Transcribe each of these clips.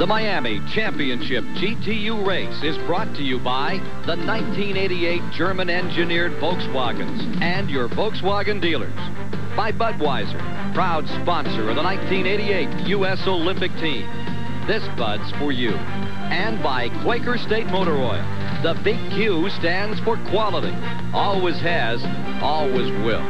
Miami Championship GTU race is brought to you by the 1988 German-engineered Volkswagens and your Volkswagen dealers. By Budweiser, proud sponsor of the 1988 U.S. Olympic team. This Bud's for you. And by Quaker State Motor Oil. The big Q stands for quality. Always has, always will.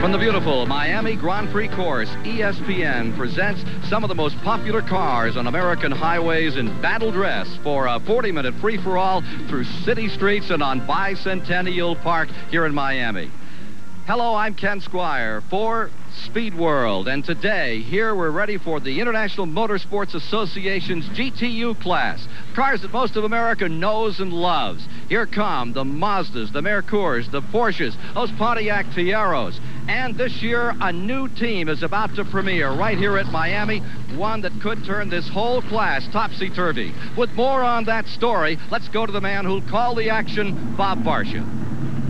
From the beautiful Miami Grand Prix course, ESPN presents some of the most popular cars on American highways in battle dress for a 40-minute free-for-all through city streets and on Bicentennial Park here in Miami. Hello, I'm Ken Squire for Speed World, and today, here we're ready for the International Motorsports Association's GTU class. Cars that most of America knows and loves. Here come the Mazdas, the Mercures, the Porsches, those Pontiac Fieros. And this year, a new team is about to premiere right here at Miami, one that could turn this whole class topsy-turvy. With more on that story, let's go to the man who'll call the action, Bob Varsha.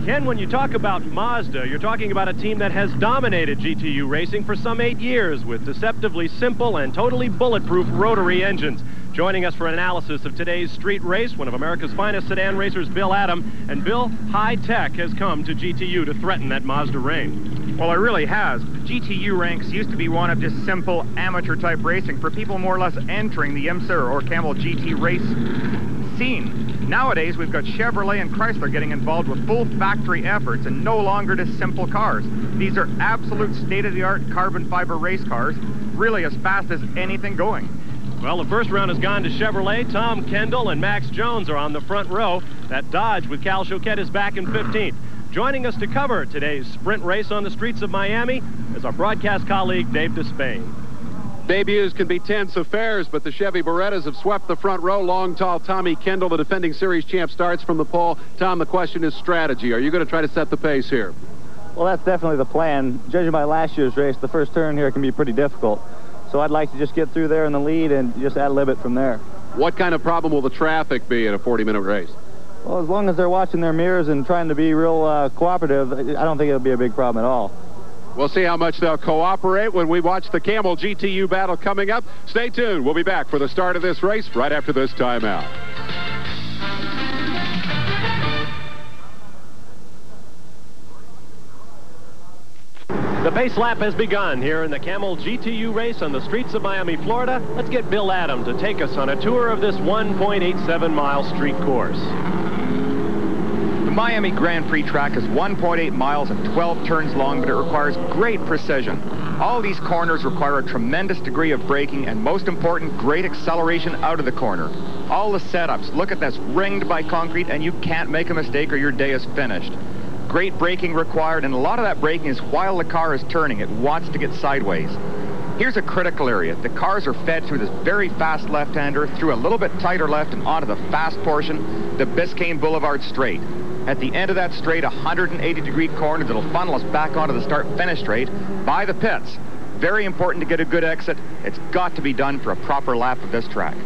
Ken, when you talk about Mazda, you're talking about a team that has dominated GTU racing for some 8 years with deceptively simple and totally bulletproof rotary engines. Joining us for an analysis of today's street race, one of America's finest sedan racers, Bill Adam. And Bill, high tech has come to GTU to threaten that Mazda reign. Well, it really has. GTU ranks used to be one of just simple amateur-type racing for people more or less entering the IMSA or Camel GT race scene. Nowadays, we've got Chevrolet and Chrysler getting involved with full factory efforts and no longer just simple cars. These are absolute state-of-the-art carbon fiber race cars, really as fast as anything going. Well, the first round has gone to Chevrolet. Tom Kendall and Max Jones are on the front row. That Dodge with Kal Showket is back in 15th. Joining us to cover today's sprint race on the streets of Miami is our broadcast colleague, Dave Despain. Debuts can be tense affairs, but the Chevy Berettas have swept the front row. Long, tall Tommy Kendall, the defending series champ, starts from the pole. Tom, the question is strategy. Are you going to try to set the pace here? Well, that's definitely the plan. Judging by last year's race, the first turn here can be pretty difficult. So I'd like to just get through there in the lead and just ad-lib it from there. What kind of problem will the traffic be in a 40-minute race? Well, as long as they're watching their mirrors and trying to be real cooperative, I don't think it'll be a big problem at all. We'll see how much they'll cooperate when we watch the Camel GTU battle coming up. Stay tuned. We'll be back for the start of this race right after this timeout. The pace lap has begun here in the Camel GTU race on the streets of Miami, Florida. Let's get Bill Adam to take us on a tour of this 1.87-mile street course. The Miami Grand Prix track is 1.8 miles and 12 turns long, but it requires great precision. All these corners require a tremendous degree of braking and, most important, great acceleration out of the corner. All the setups, look at this, ringed by concrete, and you can't make a mistake or your day is finished. Great braking required, and a lot of that braking is while the car is turning. It wants to get sideways. Here's a critical area. The cars are fed through this very fast left-hander, through a little bit tighter left and onto the fast portion, the Biscayne Boulevard straight. At the end of that straight, a 180-degree corner that'll funnel us back onto the start-finish straight by the pits. Very important to get a good exit. It's got to be done for a proper lap of this track.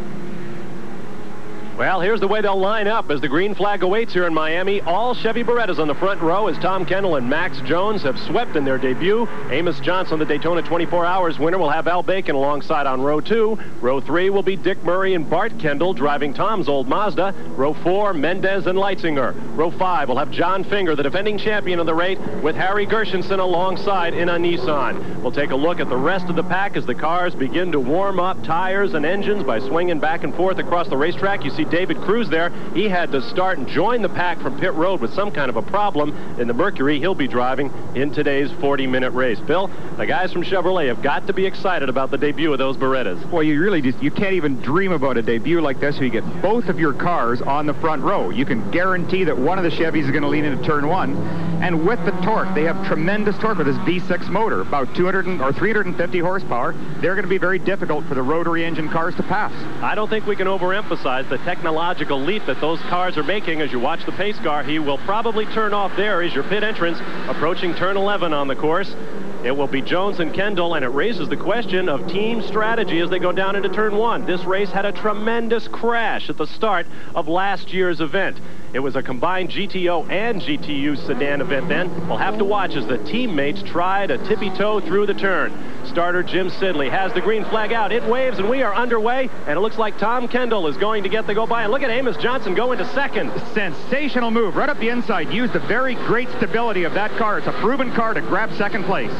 Well, here's the way they'll line up as the green flag awaits here in Miami. All Chevy Berettas on the front row as Tom Kendall and Max Jones have swept in their debut. Amos Johnson, the Daytona 24 Hours winner, will have Al Bacon alongside on row 2. Row 3 will be Dick Murray and Bart Kendall driving Tom's old Mazda. Row 4, Mendez and Leitzinger. Row 5 will have John Finger, the defending champion of the race, with Harry Gershenson alongside in a Nissan. We'll take a look at the rest of the pack as the cars begin to warm up tires and engines by swinging back and forth across the racetrack. You see David Cruz there. He had to start and join the pack from pit road with some kind of a problem in the Mercury he'll be driving in today's 40-minute race. Bill, the guys from Chevrolet have got to be excited about the debut of those Berettas. Well, you can't even dream about a debut like this where you get both of your cars on the front row. You can guarantee that one of the Chevys is going to lean into turn 1. And with the torque, they have tremendous torque with this V6 motor, about 200 or 350 horsepower. They're going to be very difficult for the rotary engine cars to pass. I don't think we can overemphasize the technological leap that those cars are making as you watch the pace car. He will probably turn off there as your pit entrance approaching turn 11 on the course. It will be Jones and Kendall, and it raises the question of team strategy as they go down into turn 1. This race had a tremendous crash at the start of last year's event. It was a combined GTO and GTU sedan event then. We'll have to watch as the teammates try to tippy-toe through the turn. Starter Jim Sidley has the green flag out. It waves, and we are underway, and it looks like Tom Kendall is going to get the go-by. And look at Amos Johnson go into second. Sensational move right up the inside. Used the very great stability of that car. It's a proven car to grab second place.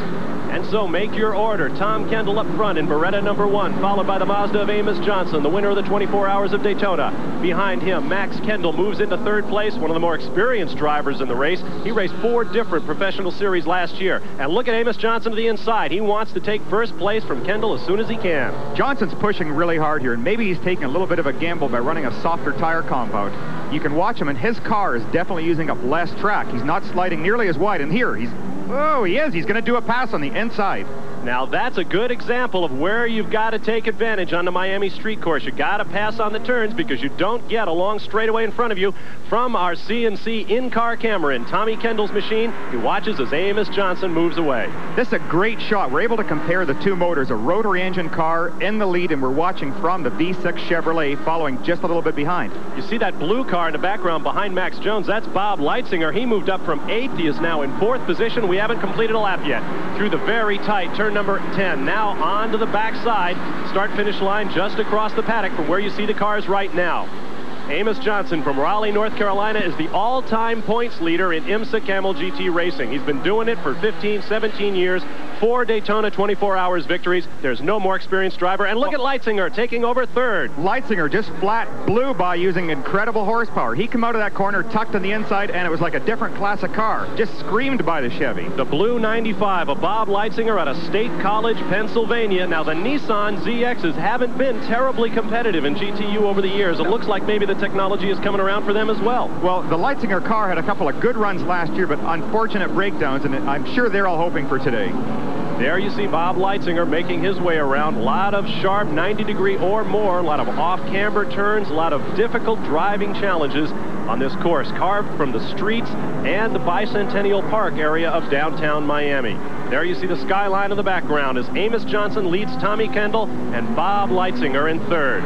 And so make your order. Tom Kendall up front in Beretta number 1, followed by the Mazda of Amos Johnson, the winner of the 24 Hours of Daytona. Behind him, Max Kendall moves into third place, one of the more experienced drivers in the race. He raced 4 different professional series last year. And look at Amos Johnson to the inside. He wants to take first place from Kendall as soon as he can. Johnson's pushing really hard here, and maybe he's taking a little bit of a gamble by running a softer tire compound. You can watch him, and his car is definitely using up less track. He's not sliding nearly as wide, and here he's... Oh, he is. He's going to do a pass on the inside. Now, that's a good example of where you've got to take advantage on the Miami street course. You got to pass on the turns because you don't get a long straightaway in front of you. From our CNC in-car camera in Tommy Kendall's machine, he watches as Amos Johnson moves away. This is a great shot. We're able to compare the two motors, a rotary engine car in the lead, and we're watching from the V6 Chevrolet following just a little bit behind. You see that blue car in the background behind Max Jones? That's Bob Leitzinger. He moved up from 8th. He is now in 4th position. We haven't completed a lap yet. Through the very tight turn number 10. Now on to the backside. Start-finish line just across the paddock from where you see the cars right now. Amos Johnson from Raleigh, North Carolina is the all-time points leader in IMSA Camel GT racing. He's been doing it for 15, 17 years. 4 Daytona 24 Hours victories. There's no more experienced driver. And look at Leitzinger taking over third. Leitzinger just flat blew by using incredible horsepower. He came out of that corner tucked on the inside, and it was like a different class of car. Just screamed by the Chevy. The blue 95 of Bob Leitzinger out of State College, Pennsylvania. Now, the Nissan ZXs haven't been terribly competitive in GTU over the years. It looks like maybe the technology is coming around for them as well. Well, the Leitzinger car had a couple of good runs last year, but unfortunate breakdowns, and I'm sure they're all hoping for today. There you see Bob Leitzinger making his way around. A lot of sharp 90-degree or more, a lot of off-camber turns, a lot of difficult driving challenges on this course, carved from the streets and the Bicentennial Park area of downtown Miami. There you see the skyline in the background as Amos Johnson leads Tommy Kendall and Bob Leitzinger in third.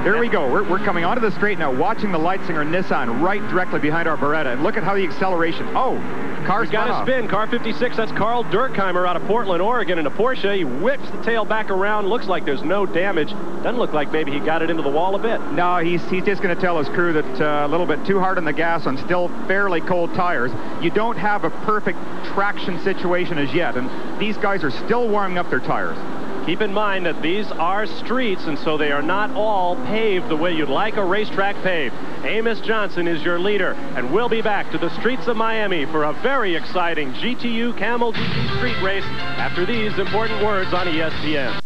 Here we go. We're coming onto the straight now, watching the Leitzinger Nissan right directly behind our Beretta. And look at how the acceleration. Oh, car's got a spin. Car 56, that's Carl Durkheimer out of Portland, Oregon in a Porsche. He whips the tail back around. Looks like there's no damage. Doesn't look like maybe he got it into the wall a bit. No, he's just going to tell his crew that a little bit too hard on the gas on still fairly cold tires. You don't have a perfect traction situation as yet, and these guys are still warming up their tires. Keep in mind that these are streets, and so they are not all paved the way you'd like a racetrack paved. Amos Johnson is your leader, and we'll be back to the streets of Miami for a very exciting GTU Camel GT street race after these important words on ESPN.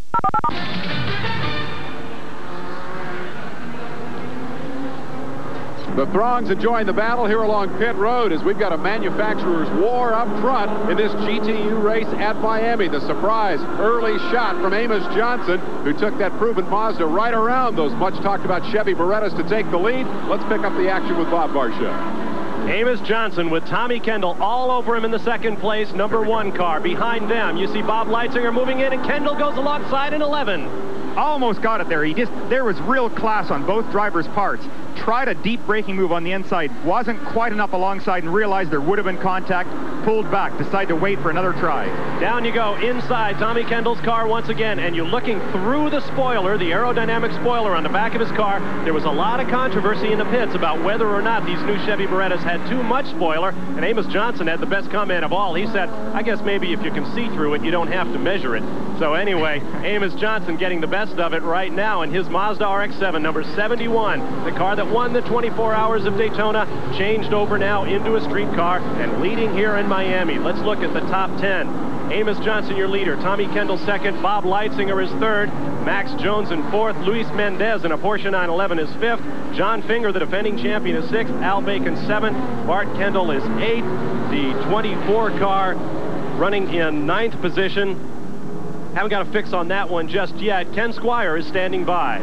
The throngs enjoying the battle here along pit road as we've got a manufacturer's war up front in this GTU race at Miami. The surprise early shot from Amos Johnson, who took that proven Mazda right around those much talked about Chevy Berettas to take the lead. Let's pick up the action with Bob Barcia. Amos Johnson with Tommy Kendall all over him in the second place, number 1 car. Behind them, you see Bob Leitzinger moving in, and Kendall goes alongside in 11. Almost got it there. There was real class on both drivers' parts. Tried a deep braking move on the inside. Wasn't quite enough alongside and realized there would have been contact. Pulled back. Decided to wait for another try. Down you go inside Tommy Kendall's car once again, and you're looking through the spoiler, the aerodynamic spoiler on the back of his car. There was a lot of controversy in the pits about whether or not these new Chevy Berettas had too much spoiler, and Amos Johnson had the best comment of all. He said, I guess maybe if you can see through it, you don't have to measure it. So anyway, Amos Johnson getting the best of it right now in his Mazda RX-7, number 71. The car that won the 24 Hours of Daytona, changed over now into a street car and leading here in Miami. Let's look at the top 10. Amos Johnson, your leader. Tommy Kendall second. Bob Leitzinger is third. Max Jones in fourth. Luis Mendez in a Porsche 911 is fifth. John Finger, the defending champion, is sixth. Al Bacon seventh. Bart Kendall is eighth. The 24 car running in ninth position. Haven't got a fix on that one just yet. Ken Squire is standing by.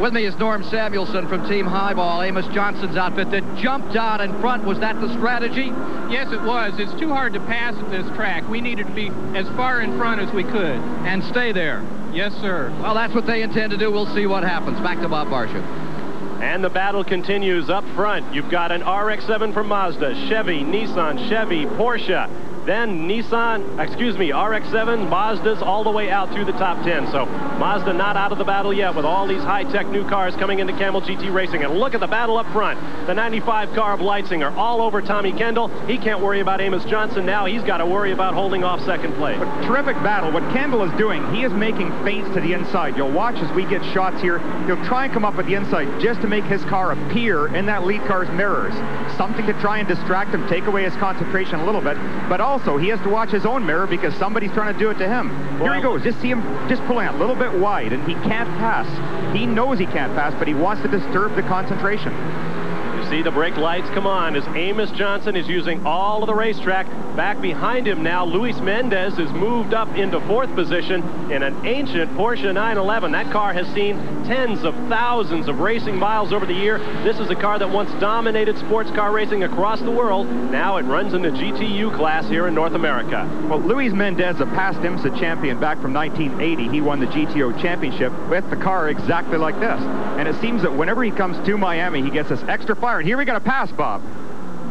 With me is Norm Samuelson from Team Highball, Amos Johnson's outfit that jumped out in front. Was that the strategy? Yes, it was. It's too hard to pass at this track. We needed to be as far in front as we could. And stay there. Yes, sir. Well, that's what they intend to do. We'll see what happens. Back to Bob Barsha. And the battle continues up front. You've got an RX-7 from Mazda, Chevy, Nissan, Chevy, Porsche. Then RX-7, Mazdas all the way out through the top 10. So Mazda not out of the battle yet with all these high-tech new cars coming into Camel GT Racing. And look at the battle up front. The 95 car of Leitzinger all over Tommy Kendall. He can't worry about Amos Johnson now. He's got to worry about holding off second place. But terrific battle. What Kendall is doing, he is making feints to the inside. You'll watch as we get shots here. He'll try and come up at the inside just to make his car appear in that lead car's mirrors. Something to try and distract him, take away his concentration a little bit. But also, he has to watch his own mirror because somebody's trying to do it to him. Here he goes. Just see him just pulling out a little bit wide, and he can't pass. He knows he can't pass, but he wants to disturb the concentration. You see the brake lights come on as Amos Johnson is using all of the racetrack. Back behind him now, Luis Mendez is moved up into fourth position in an ancient Porsche 911. That car has seen tens of thousands of racing miles over the year. This is a car that once dominated sports car racing across the world. Now it runs in the GTU class here in North America. Well, Luis Mendez, a past IMSA champion back from 1980, he won the GTO championship with the car exactly like this. And it seems that whenever he comes to Miami, he gets this extra fire. And here we got a pass, Bob.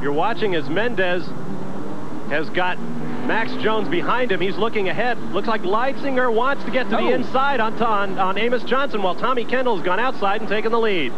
You're watching as Mendez has got Max Jones behind him. He's looking ahead. Looks like Leitzinger wants to get to the inside on Amos Johnson, while Tommy Kendall's gone outside and taken the lead.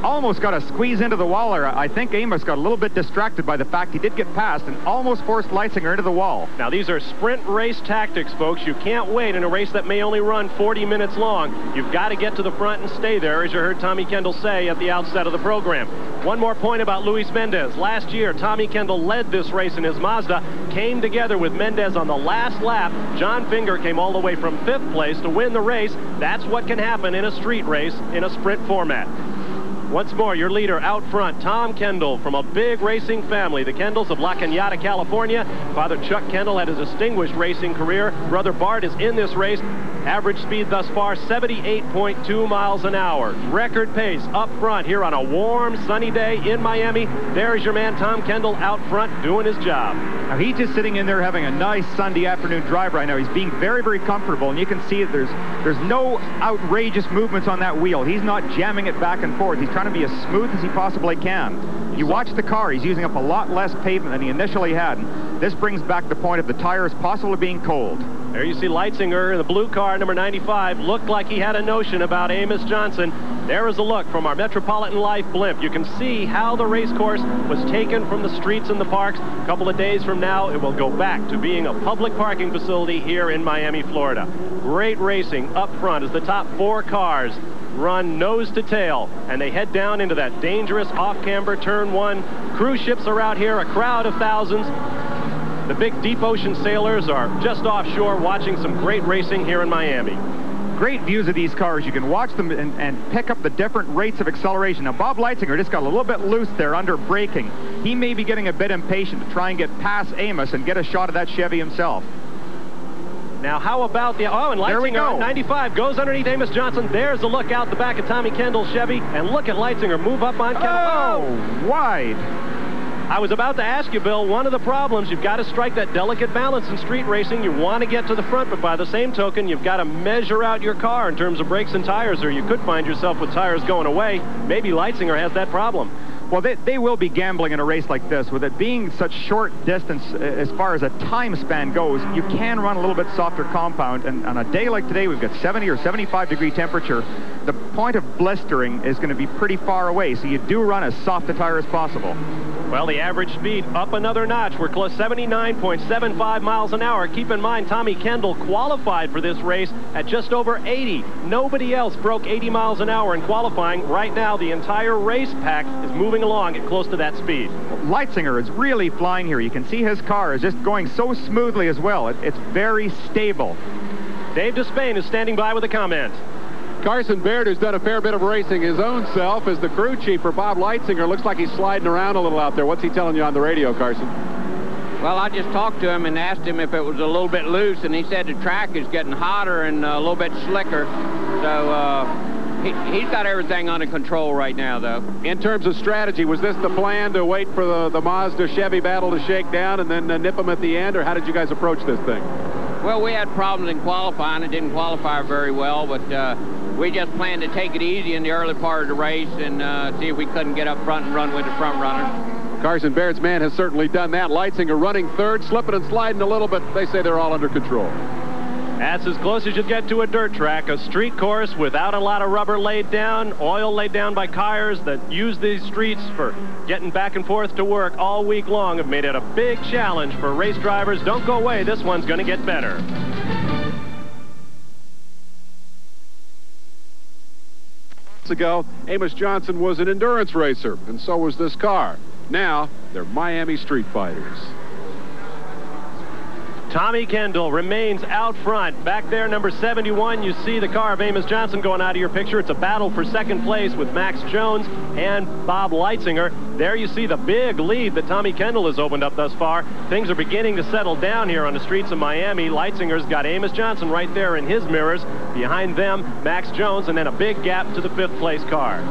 Almost got to squeeze into the wall there. I think Amos got a little bit distracted by the fact he did get past and almost forced Leitzinger into the wall. Now, these are sprint race tactics, folks. You can't wait in a race that may only run 40 minutes long. You've got to get to the front and stay there, as you heard Tommy Kendall say at the outset of the program. One more point about Luis Mendez. Last year, Tommy Kendall led this race in his Mazda, came together with Mendez on the last lap. John Finger came all the way from 5th place to win the race. That's what can happen in a street race in a sprint format. Once more, your leader out front, Tom Kendall, from a big racing family. The Kendalls of La Cañada, California. Father Chuck Kendall had a distinguished racing career. Brother Bart is in this race. Average speed thus far, 78.2 miles an hour. Record pace up front here on a warm, sunny day in Miami. There's your man, Tom Kendall, out front doing his job. Now, he's just sitting in there having a nice Sunday afternoon drive right now. He's being very, very comfortable, and you can see that there's no outrageous movements on that wheel. He's not jamming it back and forth. He's trying to be as smooth as he possibly can. You watch the car, he's using up a lot less pavement than he initially had. And this brings back the point of the tires possibly being cold. There you see Leitzinger in the blue car, number 95. Looked like he had a notion about Amos Johnson. There is a look from our Metropolitan Life blimp. You can see how the race course was taken from the streets and the parks. A couple of days from now, it will go back to being a public parking facility here in Miami, Florida. Great racing up front as the top 4 cars run nose to tail, and they head down into that dangerous off-camber turn 1. Cruise ships are out here, a crowd of thousands. The big deep ocean sailors are just offshore watching some great racing here in Miami. Great views of these cars. You can watch them and pick up the different rates of acceleration. Now, Bob Leitzinger just got a little bit loose there under braking. He may be getting a bit impatient to try and get past Amos and get a shot of that Chevy himself. Now, how about and Leitzinger on 95 goes underneath Amos Johnson. There's a look out the back of Tommy Kendall's Chevy, and look at Leitzinger move up on Kendall. Oh, wide. I was about to ask you, Bill, one of the problems, you've got to strike that delicate balance in street racing. You want to get to the front, but by the same token, you've got to measure out your car in terms of brakes and tires, or you could find yourself with tires going away. Maybe Leitzinger has that problem. Well, they will be gambling in a race like this. With it being such short distance as far as a time span goes, you can run a little bit softer compound. And on a day like today, we've got 70 or 75 degree temperature. The point of blistering is going to be pretty far away, so you do run as soft a tire as possible. Well, the average speed up another notch. We're close 79.75 miles an hour. Keep in mind, Tommy Kendall qualified for this race at just over 80. Nobody else broke 80 miles an hour in qualifying. Right now, the entire race pack is moving along at close to that speed. Leitzinger is really flying here. You can see his car is just going so smoothly as well. It's very stable. Dave Despain is standing by with a comment. Carson Baird, who's done a fair bit of racing his own self, is the crew chief for Bob Leitzinger. Looks like he's sliding around a little out there. What's he telling you on the radio, Carson? Well, I just talked to him and asked him if it was a little bit loose, and he said the track is getting hotter and a little bit slicker. So He's got everything under control right now, though. In terms of strategy, was this the plan to wait for the Mazda-Chevy battle to shake down and then nip them at the end, or how did you guys approach this thing? Well, we had problems in qualifying. It didn't qualify very well, but we just planned to take it easy in the early part of the race and see if we couldn't get up front and run with the front runner. Carson Baird's man has certainly done that. Leitzinger running third, slipping and sliding a little, but they say they're all under control. That's as close as you get to a dirt track, a street course without a lot of rubber laid down, oil laid down by tires that use these streets for getting back and forth to work all week long have made it a big challenge for race drivers. Don't go away, this one's going to get better. Ago, Amos Johnson was an endurance racer, and so was this car. Now, they're Miami street fighters. Tommy Kendall remains out front. Back there, number 71, you see the car of Amos Johnson going out of your picture. It's a battle for second place with Max Jones and Bob Leitzinger. There you see the big lead that Tommy Kendall has opened up thus far. Things are beginning to settle down here on the streets of Miami. Leitzinger's got Amos Johnson right there in his mirrors. Behind them, Max Jones, and then a big gap to the fifth place car.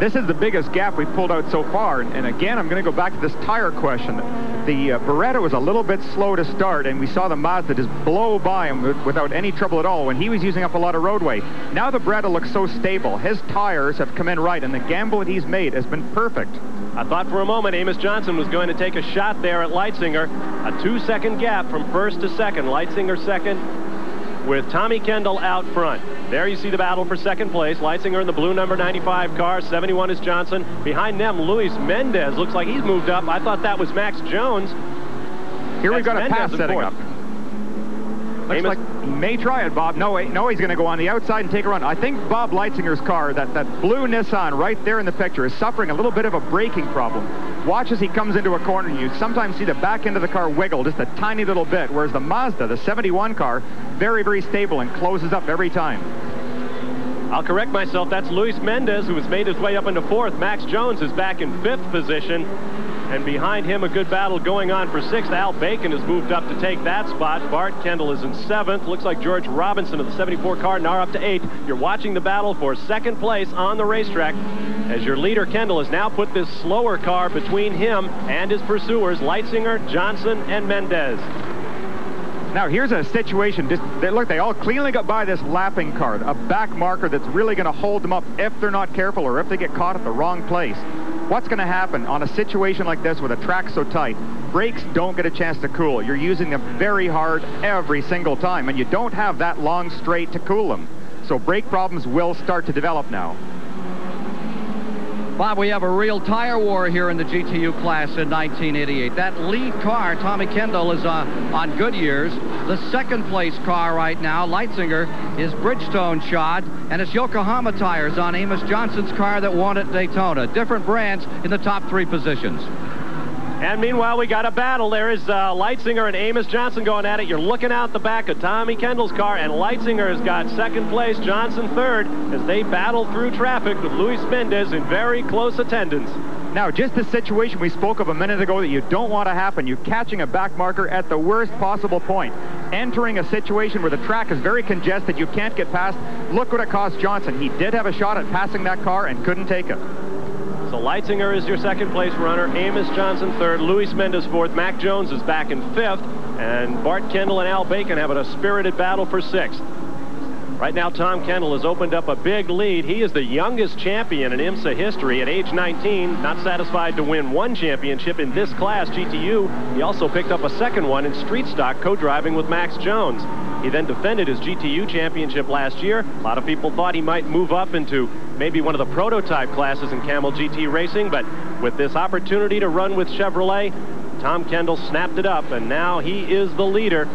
This is the biggest gap we've pulled out so far. And again, I'm going to go back to this tire question. The Beretta was a little bit slow to start, and we saw the Mazda just blow by him without any trouble at all when he was using up a lot of roadway. Now the Beretta looks so stable. His tires have come in right, and the gamble that he's made has been perfect. I thought for a moment Amos Johnson was going to take a shot there at Leitzinger. A 2-second gap from first to second. Leitzinger second, with Tommy Kendall out front. There you see the battle for second place. Leitzinger in the blue number 95 car. 71 is Johnson. Behind them, Luis Mendez. Looks like he's moved up. I thought that was Max Jones. Here we've got a pass setting up. Looks like he may try it, Bob. No, he's going to go on the outside and take a run. I think Bob Leitzinger's car, that blue Nissan right there in the picture, is suffering a little bit of a braking problem. Watch as he comes into a corner. You sometimes see the back end of the car wiggle just a tiny little bit, whereas the Mazda, the 71 car, very, very stable and closes up every time. I'll correct myself. That's Luis Mendez, who has made his way up into fourth. Max Jones is back in fifth position. And behind him, a good battle going on for sixth. Al Bacon has moved up to take that spot. Bart Kendall is in seventh. Looks like George Robinson of the 74 car now up to eighth. You're watching the battle for second place on the racetrack as your leader, Kendall, has now put this slower car between him and his pursuers, Leitzinger, Johnson, and Mendez. Now here's a situation, look, they all cleanly got by this lapping card, a back marker that's really going to hold them up if they're not careful or if they get caught at the wrong place. What's going to happen on a situation like this with a track so tight? Brakes don't get a chance to cool. You're using them very hard every single time, and you don't have that long straight to cool them. So brake problems will start to develop now. Bob, we have a real tire war here in the GTU class in 1988. That lead car, Tommy Kendall, is on Goodyear's. The second place car right now, Leitzinger, is Bridgestone shod, and it's Yokohama tires on Amos Johnson's car that won at Daytona. Different brands in the top three positions. And meanwhile, we got a battle. There is Leitzinger and Amos Johnson going at it. You're looking out the back of Tommy Kendall's car, and Leitzinger has got second place, Johnson third, as they battle through traffic with Luis Mendez in very close attendance. Now, just the situation we spoke of a minute ago that you don't want to happen. You're catching a back marker at the worst possible point. Entering a situation where the track is very congested, you can't get past. Look what it cost Johnson. He did have a shot at passing that car and couldn't take it. So Leitzinger is your second place runner, Amos Johnson third, Luis Mendez fourth, Mac Jones is back in fifth, and Bart Kendall and Al Bacon having a spirited battle for sixth. Right now, Tom Kendall has opened up a big lead. He is the youngest champion in IMSA history at age 19. Not satisfied to win one championship in this class, GTU. He also picked up a second one in street stock, co-driving with Max Jones. He then defended his GTU championship last year. A lot of people thought he might move up into maybe one of the prototype classes in Camel GT racing, but with this opportunity to run with Chevrolet, Tom Kendall snapped it up, and now he is the leader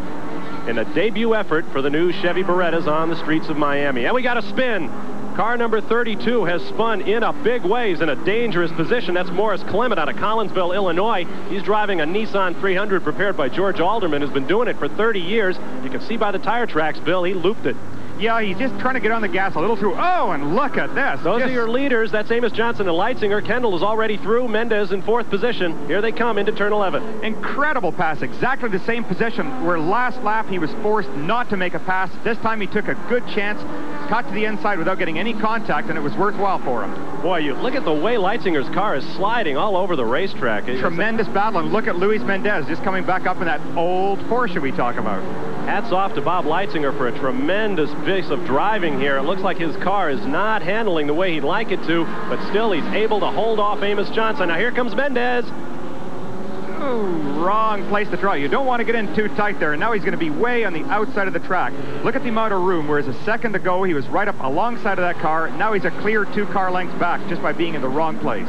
in a debut effort for the new Chevy Berettas on the streets of Miami. And we got a spin. Car number 32 has spun in a big ways in a dangerous position. That's Morris Clement out of Collinsville, Illinois. He's driving a Nissan 300 prepared by George Alderman, who's been doing it for 30 years. You can see by the tire tracks, Bill, he looped it. Yeah, he's just trying to get on the gas a little too. Oh, and look at this. Those are your leaders. That's Amos Johnson and Leitzinger. Kendall is already through. Mendez in fourth position. Here they come into turn 11. Incredible pass. Exactly the same position where last lap he was forced not to make a pass. This time he took a good chance, cut to the inside without getting any contact, and it was worthwhile for him. Boy, you look at the way Leitzinger's car is sliding all over the racetrack. Tremendous battle, and look at Luis Mendez just coming back up in that old Porsche we talk about. Hats off to Bob Leitzinger for a tremendous piece of driving here. It looks like his car is not handling the way he'd like it to, but still he's able to hold off Amos Johnson. Now here comes Mendez. Oh, wrong place to try. You don't want to get in too tight there, and now he's going to be way on the outside of the track. Look at the amount of room, whereas a second ago he was right up alongside of that car. Now he's a clear 2 car lengths back just by being in the wrong place.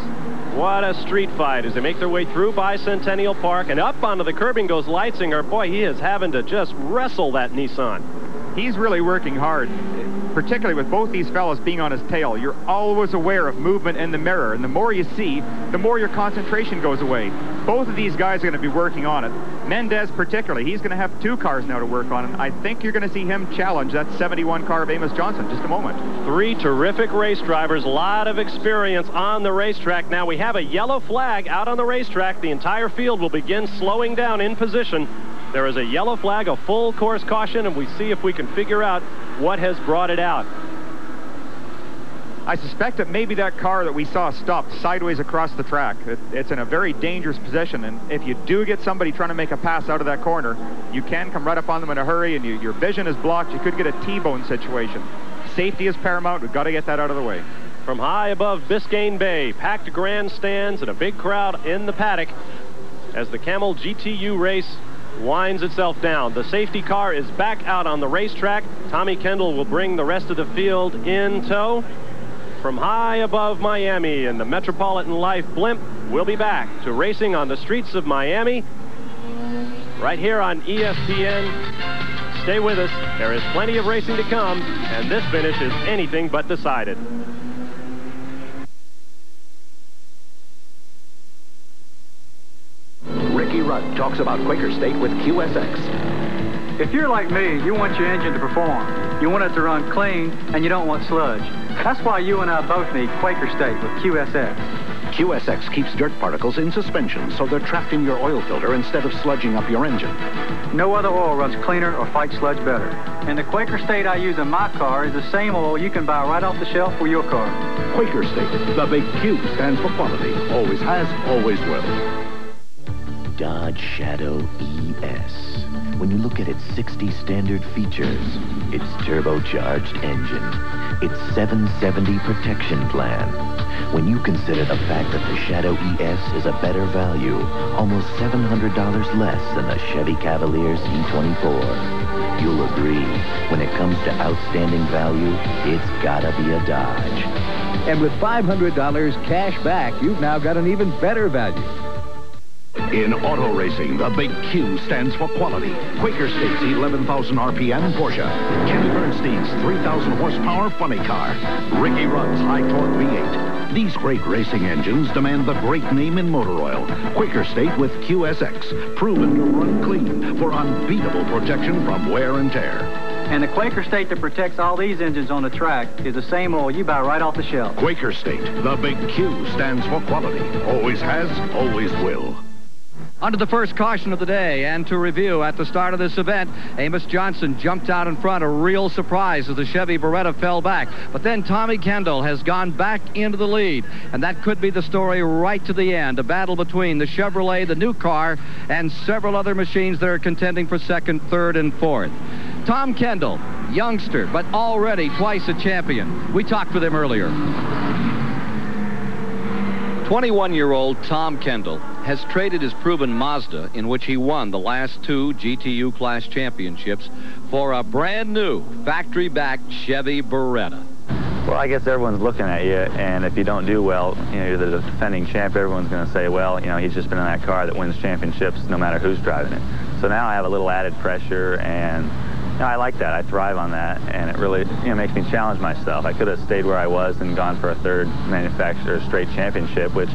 What a street fight as they make their way through Bicentennial Park, and up onto the curbing goes Leitzinger. Boy, he is having to just wrestle that Nissan. He's really working hard, particularly with both these fellas being on his tail. You're always aware of movement in the mirror, and the more you see, the more your concentration goes away. Both of these guys are going to be working on it. Mendez particularly, he's going to have 2 cars now to work on, and I think you're going to see him challenge that 71 car of Amos Johnson in just a moment. 3 terrific race drivers, a lot of experience on the racetrack. Now we have a yellow flag out on the racetrack. The entire field will begin slowing down in position. There is a yellow flag, a full course caution, and we see if we can figure out what has brought it out. I suspect that maybe that car that we saw stopped sideways across the track. It's in a very dangerous position, and if you do get somebody trying to make a pass out of that corner, you can come right up on them in a hurry, and your vision is blocked. You could get a T-bone situation. Safety is paramount. We've got to get that out of the way. From high above Biscayne Bay, packed grandstands and a big crowd in the paddock as the Camel GTU race winds itself down. The safety car is back out on the racetrack. Tommy Kendall will bring the rest of the field in tow. From high above Miami in the Metropolitan Life blimp, we'll be back to racing on the streets of Miami right here on ESPN. Stay with us. There is plenty of racing to come, and this finish is anything but decided. Ricky Rudd talks about Quaker State with QSX. If you're like me, you want your engine to perform. You want it to run clean, and you don't want sludge. That's why you and I both need Quaker State with QSX. QSX keeps dirt particles in suspension, so they're trapped in your oil filter instead of sludging up your engine. No other oil runs cleaner or fights sludge better. And the Quaker State I use in my car is the same oil you can buy right off the shelf for your car. Quaker State, the big Q stands for quality. Always has, always will. Dodge Shadow ES. When you look at its 60 standard features, its turbocharged engine, its 770 protection plan, when you consider the fact that the Shadow ES is a better value, almost $700 less than the Chevy Cavalier C24, you'll agree, when it comes to outstanding value, it's gotta be a Dodge. And with $500 cash back, you've now got an even better value. In auto racing, the big Q stands for quality. Quaker State's 11,000 RPM Porsche. Kenny Bernstein's 3,000 horsepower funny car. Ricky Rudd's high torque V8. These great racing engines demand the great name in motor oil. Quaker State with QSX. Proven to run clean for unbeatable protection from wear and tear. And the Quaker State that protects all these engines on the track is the same oil you buy right off the shelf. Quaker State, the big Q stands for quality. Always has, always will. Under the first caution of the day, and to review, at the start of this event, Amos Johnson jumped out in front, a real surprise as the Chevy Beretta fell back. But then Tommy Kendall has gone back into the lead, and that could be the story right to the end. A battle between the Chevrolet, the new car, and several other machines that are contending for second, third, and fourth. Tom Kendall, youngster, but already twice a champion. We talked with him earlier. 21-year-old Tom Kendall has traded his proven Mazda, in which he won the last 2 GTU class championships, for a brand new factory-backed Chevy Beretta. Well, I guess everyone's looking at you, and if you don't do well, you know, you're the defending champ, everyone's going to say, well, you know, he's just been in that car that wins championships no matter who's driving it. So now I have a little added pressure, and you know, I like that. I thrive on that, and it really, you know, makes me challenge myself. I could have stayed where I was and gone for a third manufacturer straight championship, which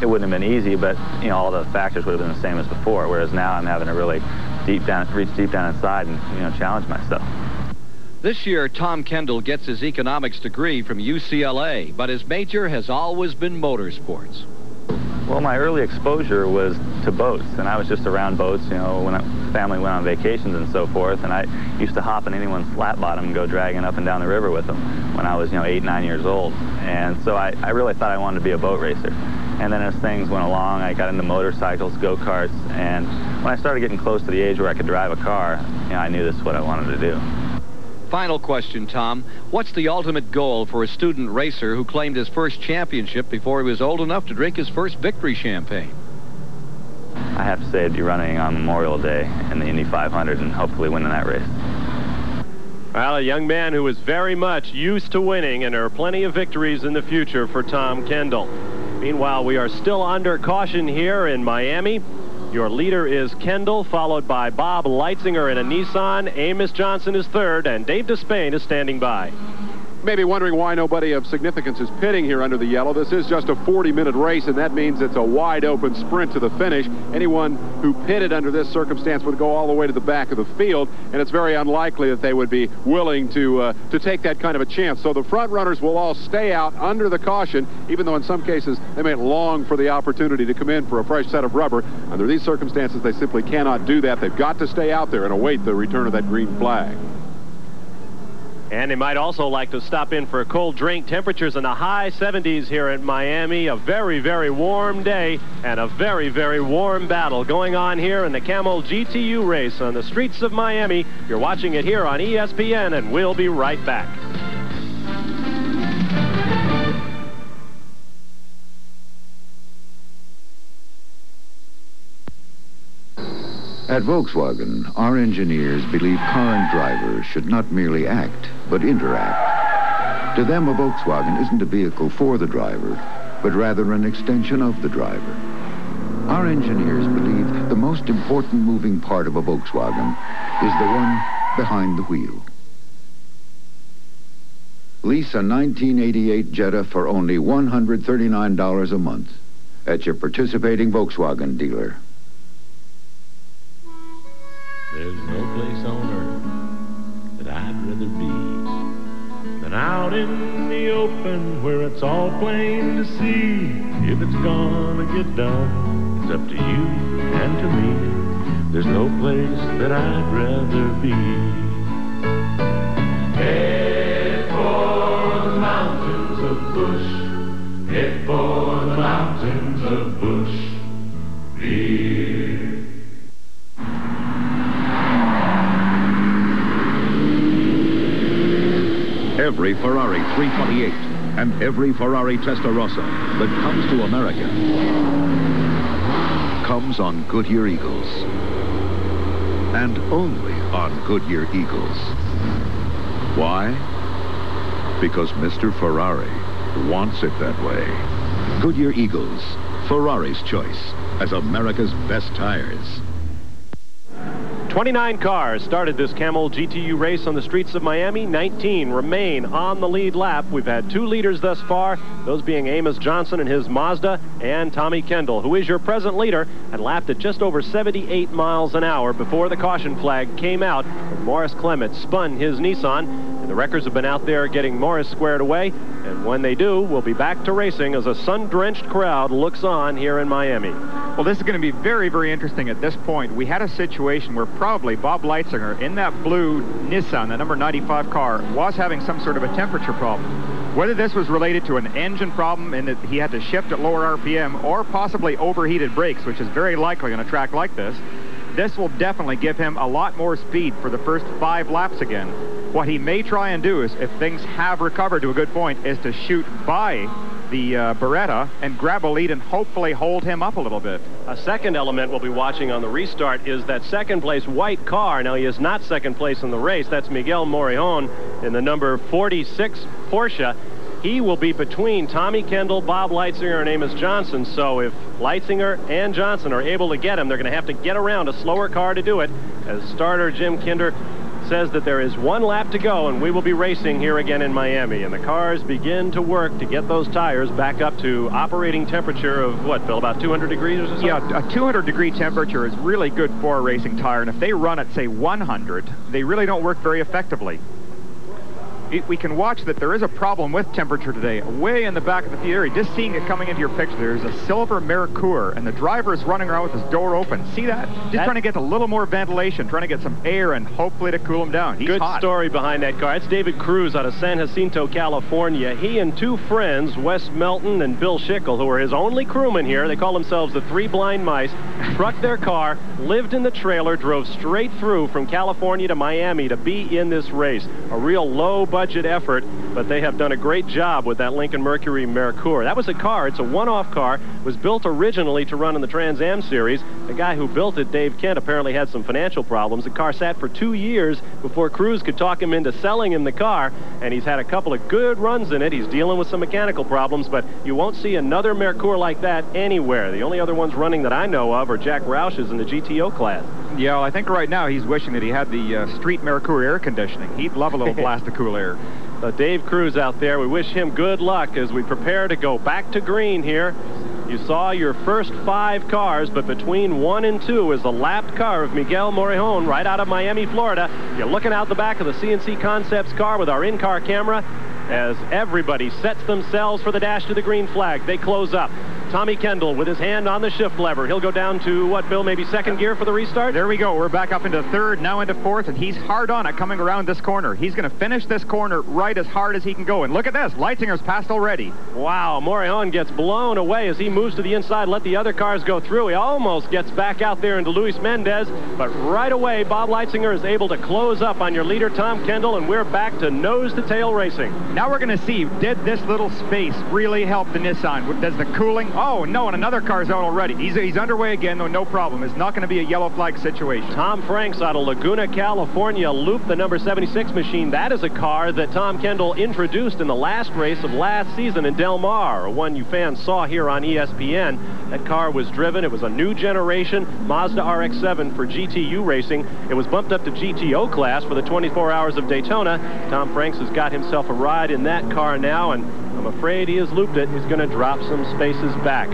it wouldn't have been easy, but you know, all the factors would have been the same as before. Whereas now I'm having to really reach deep down inside and challenge myself. This year, Tom Kendall gets his economics degree from UCLA, but his major has always been motorsports. Well, my early exposure was to boats, and I was just around boats, you know, family went on vacations and so forth, and I used to hop in anyone's flat bottom and go dragging up and down the river with them when I was, 8, 9 years old. And so I really thought I wanted to be a boat racer. And then as things went along, I got into motorcycles, go-karts, and when I started getting close to the age where I could drive a car, I knew this is what I wanted to do. Final question, Tom. What's the ultimate goal for a student racer who claimed his first championship before he was old enough to drink his first victory champagne? I have to say it'd be running on Memorial Day in the Indy 500 and hopefully winning that race. Well, a young man who is very much used to winning, and there are plenty of victories in the future for Tom Kendall. Meanwhile, we are still under caution here in Miami. Your leader is Kendall, followed by Bob Leitzinger in a Nissan. Amos Johnson is third, and Dave Despain is standing by. Maybe wondering why nobody of significance is pitting here under the yellow. This is just a 40-minute race, and that means it's a wide-open sprint to the finish. Anyone who pitted under this circumstance would go all the way to the back of the field, and it's very unlikely that they would be willing to take that kind of a chance. So the front runners will all stay out under the caution, even though in some cases they may long for the opportunity to come in for a fresh set of rubber. Under these circumstances, they simply cannot do that. They've got to stay out there and await the return of that green flag. And they might also like to stop in for a cold drink. Temperatures in the high 70s here at Miami. A very, very warm day and a very, very warm battle going on here in the Camel GTU race on the streets of Miami. You're watching it here on ESPN, and we'll be right back. At Volkswagen, our engineers believe car and drivers should not merely act, but interact. To them, a Volkswagen isn't a vehicle for the driver, but rather an extension of the driver. Our engineers believe the most important moving part of a Volkswagen is the one behind the wheel. Lease a 1988 Jetta for only $139 a month at your participating Volkswagen dealer. There's no place on earth that I'd rather be than out in the open where it's all plain to see. If it's gonna get done, it's up to you and to me. There's no place that I'd rather be. Head for the mountains of Bush. Head for the mountains of Bush. Greer. Every Ferrari 328 and every Ferrari Testarossa that comes to America comes on Goodyear Eagles. And only on Goodyear Eagles. Why? Because Mr. Ferrari wants it that way. Goodyear Eagles, Ferrari's choice as America's best tires. 29 cars started this Camel GTU race on the streets of Miami. 19 remain on the lead lap. We've had 2 leaders thus far, those being Amos Johnson and his Mazda, and Tommy Kendall, who is your present leader, and lapped at just over 78 miles an hour before the caution flag came out, and Morris Clement spun his Nissan. And the wreckers have been out there getting Morris squared away, and when they do, we'll be back to racing as a sun-drenched crowd looks on here in Miami. Well, this is going to be very, very interesting at this point. We had a situation where probably Bob Leitzinger in that blue Nissan, the number 95 car, was having some sort of a temperature problem. Whether this was related to an engine problem in that he had to shift at lower RPM or possibly overheated brakes, which is very likely on a track like this, this will definitely give him a lot more speed for the first 5 laps again. What he may try and do is, if things have recovered to a good point, is to shoot by the Beretta and grab a lead and hopefully hold him up a little bit. A second element we'll be watching on the restart is that second place white car. Now, he is not second place in the race. That's Miguel Morillon in the number 46 Porsche. He will be between Tommy Kendall, Bob Leitzinger, and Amos Johnson. So if Leitzinger and Johnson are able to get him, they're going to have to get around a slower car to do it. As starter Jim Kinder says that there is 1 lap to go, and we will be racing here again in Miami. And the cars begin to work to get those tires back up to operating temperature of, what, Bill, about 200 degrees or so? Yeah, a 200-degree temperature is really good for a racing tire, and if they run at, say, 100, they really don't work very effectively. we can watch that there is a problem with temperature today. Way in the back of the theater, just seeing it coming into your picture, there's a silver Mercure, and the driver is running around with his door open. See that? Just trying to get a little more ventilation, trying to get some air and hopefully to cool him down. He's Good hot. Story behind that car. It's David Cruz out of San Jacinto, California. He and two friends, Wes Melton and Bill Schickel, who are his only crewmen here, they call themselves the Three Blind Mice, trucked their car, lived in the trailer, drove straight through from California to Miami to be in this race. A real low-budget effort, but they have done a great job with that Lincoln Mercury Mercure. That was a car. It's a one-off car. It was built originally to run in the Trans Am series. The guy who built it, Dave Kent, apparently had some financial problems. The car sat for 2 years before Cruz could talk him into selling him the car, and he's had a couple of good runs in it. He's dealing with some mechanical problems, but you won't see another Mercure like that anywhere. The only other ones running that I know of are Jack Roush's in the GTO class. Yeah, well, I think right now he's wishing that he had the street Mercure air conditioning. He'd love a little blast of cool air. Dave Cruz out there, we wish him good luck as we prepare to go back to green here. You saw your first 5 cars, but between 1 and 2 is the lapped car of Miguel Morejon right out of Miami, Florida. You're looking out the back of the CNC Concepts car with our in-car camera as everybody sets themselves for the dash to the green flag. They close up. Tommy Kendall with his hand on the shift lever. He'll go down to, what, Bill, maybe second gear for the restart? There we go. We're back up into third, now into fourth, and he's hard on it coming around this corner. He's going to finish this corner right as hard as he can go. And look at this. Leitzinger's passed already. Wow, Morejon gets blown away as he moves to the inside, let the other cars go through. He almost gets back out there into Luis Mendez, but right away, Bob Leitzinger is able to close up on your leader, Tom Kendall, and we're back to nose-to-tail racing. Now we're going to see, did this little space really help the Nissan? Does the cooling... Oh, no, and another car's out already. He's underway again, though, no problem. It's not going to be a yellow flag situation. Tom Franks out of Laguna, California, looped the number 76 machine. That is a car that Tom Kendall introduced in the last race of last season in Del Mar, one you fans saw here on ESPN. That car was driven. It was a new generation Mazda RX-7 for GTU racing. It was bumped up to GTO class for the 24 Hours of Daytona. Tom Franks has got himself a ride in that car now, and I'm afraid he has looped it. He's going to drop some spaces back.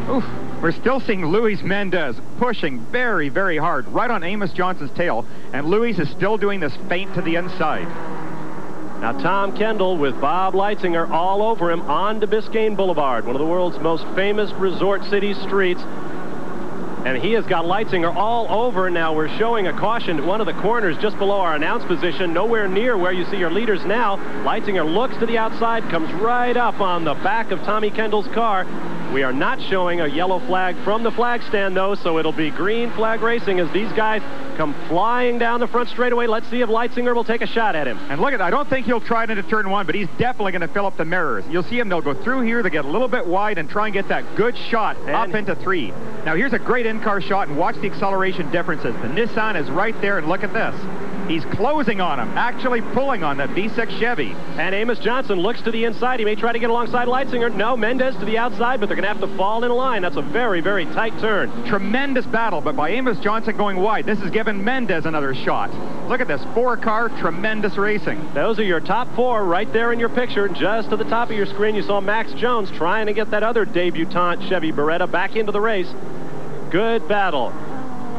Oof. We're still seeing Luis Mendez pushing very, very hard right on Amos Johnson's tail, and Luis is still doing this feint to the inside. Now Tom Kendall with Bob Leitzinger all over him on to Biscayne Boulevard, one of the world's most famous resort city streets. And he has got Leitzinger all over. Now we're showing a caution at one of the corners just below our announce position, nowhere near where you see your leaders now. Leitzinger looks to the outside, comes right up on the back of Tommy Kendall's car. We are not showing a yellow flag from the flag stand, though, so it'll be green flag racing as these guys come flying down the front straightaway. Let's see if Leitzinger will take a shot at him. And look at, I don't think he'll try it into turn 1, but he's definitely going to fill up the mirrors. You'll see him, they'll go through here, they get a little bit wide and try and get that good shot up into 3. Now here's a great in-car shot, and watch the acceleration differences. The Nissan is right there, and look at this. He's closing on him, actually pulling on that V6 Chevy. And Amos Johnson looks to the inside. He may try to get alongside Leitzinger. No, Mendez to the outside, but they're going to have to fall in a line. That's a very, very tight turn. Tremendous battle, but by Amos Johnson going wide, this has given Mendez another shot. Look at this, 4-car, tremendous racing. Those are your top 4 right there in your picture. Just to the top of your screen, you saw Max Jones trying to get that other debutante Chevy Beretta back into the race. Good battle.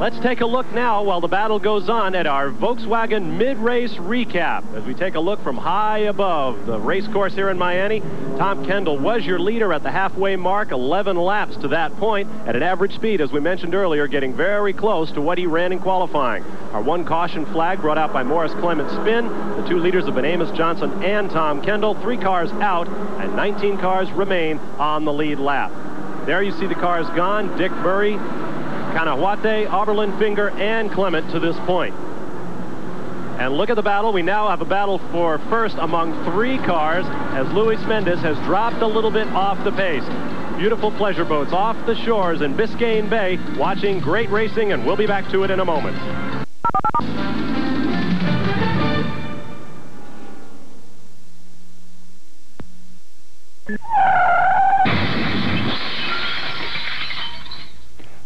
Let's take a look now while the battle goes on at our Volkswagen mid-race recap. As we take a look from high above the race course here in Miami, Tom Kendall was your leader at the halfway mark, 11 laps to that point at an average speed, as we mentioned earlier, getting very close to what he ran in qualifying. Our 1 caution flag brought out by Morris Clement Spin. The 2 leaders have been Amos Johnson and Tom Kendall. 3 cars out, and 19 cars remain on the lead lap. There you see the cars gone. Dick Murray, Kanahuate, Oberlin, Finger, and Clement to this point. And look at the battle. We now have a battle for first among 3 cars as Luis Mendez has dropped a little bit off the pace. Beautiful pleasure boats off the shores in Biscayne Bay, watching great racing, and we'll be back to it in a moment.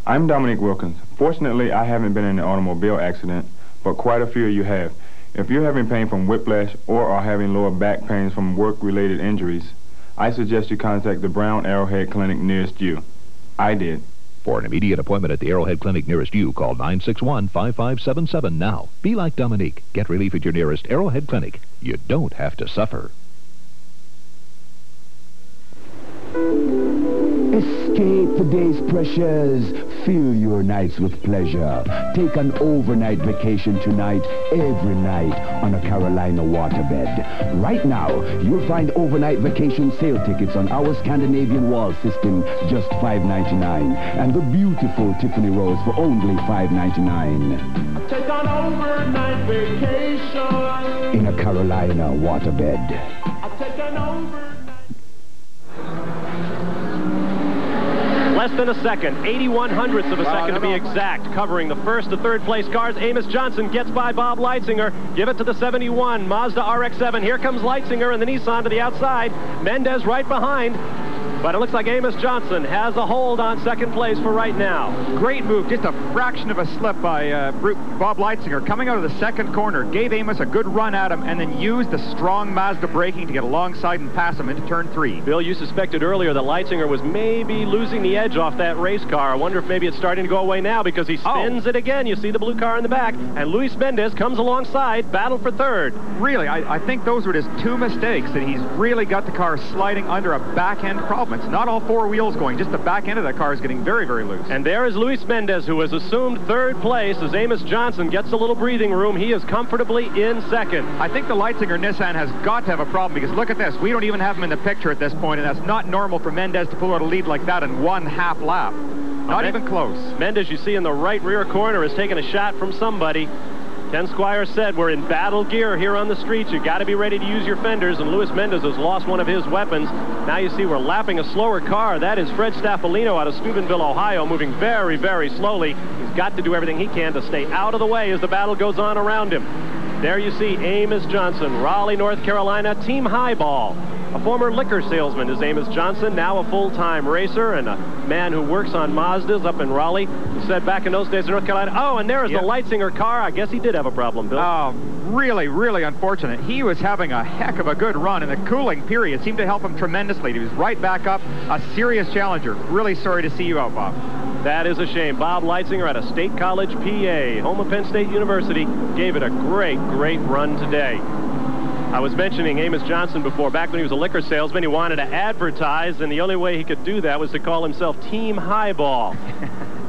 I'm Dominic Wilkins. Fortunately, I haven't been in an automobile accident, but quite a few of you have. If you're having pain from whiplash or are having lower back pains from work-related injuries, I suggest you contact the Brown Arrowhead Clinic nearest you. I did. For an immediate appointment at the Arrowhead Clinic nearest you, call 961-5577 now. Be like Dominique. Get relief at your nearest Arrowhead Clinic. You don't have to suffer. Escape the day's pressures. Fill your nights with pleasure. Take an overnight vacation tonight, every night, on a Carolina waterbed. Right now, you'll find overnight vacation sale tickets on our Scandinavian wall system, just $5.99. And the beautiful Tiffany Rose for only $5.99. Take an overnight vacation in a Carolina waterbed. I'll take an overnight. Less than a second, 81/100ths of a second to be exact, covering the first to third place cars. Amos Johnson gets by Bob Leitzinger. Give it to the 71 Mazda RX-7. Here comes Leitzinger and the Nissan to the outside. Mendez right behind. But it looks like Amos Johnson has a hold on second place for right now. Great move, just a fraction of a slip by Bob Leitzinger. Coming out of the second corner, gave Amos a good run at him, and then used the strong Mazda braking to get alongside and pass him into turn 3. Bill, you suspected earlier that Leitzinger was maybe losing the edge off that race car. I wonder if maybe it's starting to go away now because he spins it again. You see the blue car in the back, and Luis Mendez comes alongside, battle for third. Really, I think those were just two mistakes, that he's really got the car sliding under a back-end problem. It's not all four wheels going, just the back end of that car is getting very, very loose. And there is Luis Mendez, who has assumed third place as Amos Johnson gets a little breathing room. He is comfortably in second. I think the Leitzinger Nissan has got to have a problem, because look at this. We don't even have him in the picture at this point, and that's not normal for Mendez to pull out a lead like that in one half lap. Not even close. Mendez, you see in the right rear corner, is taking a shot from somebody. Ken Squire said we're in battle gear here on the streets. You got to be ready to use your fenders, and Luis Mendez has lost one of his weapons. Now you see we're lapping a slower car. That is Fred Staffolino out of Steubenville, Ohio, moving very, very slowly. He's got to do everything he can to stay out of the way as the battle goes on around him. There you see Amos Johnson, Raleigh, North Carolina, Team Highball. A former liquor salesman is Amos Johnson, now a full-time racer and a man who works on Mazdas up in Raleigh. He said back in those days in North Carolina, oh, and there's the Leitzinger car. I guess he did have a problem, Bill. Oh, really, really unfortunate. He was having a heck of a good run, and the cooling period seemed to help him tremendously. He was right back up, a serious challenger. Really sorry to see you out, Bob. That is a shame. Bob Leitzinger at a State College, PA, home of Penn State University, gave it a great, great run today. I was mentioning Amos Johnson before. Back when he was a liquor salesman, he wanted to advertise, and the only way he could do that was to call himself Team Highball.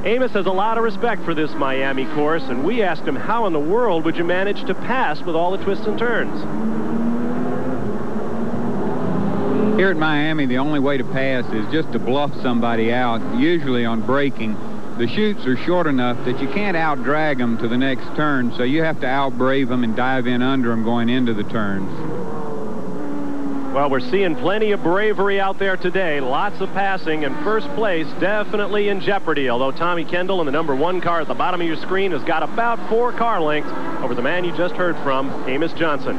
Amos has a lot of respect for this Miami course, and we asked him, how in the world would you manage to pass with all the twists and turns? Here at Miami, the only way to pass is just to bluff somebody out, usually on braking. The chutes are short enough that you can't out-drag them to the next turn, so you have to out-brave them and dive in under them going into the turns. Well, we're seeing plenty of bravery out there today. Lots of passing, and first place definitely in jeopardy, although Tommy Kendall in the #1 car at the bottom of your screen has got about 4 car lengths over the man you just heard from, Amos Johnson.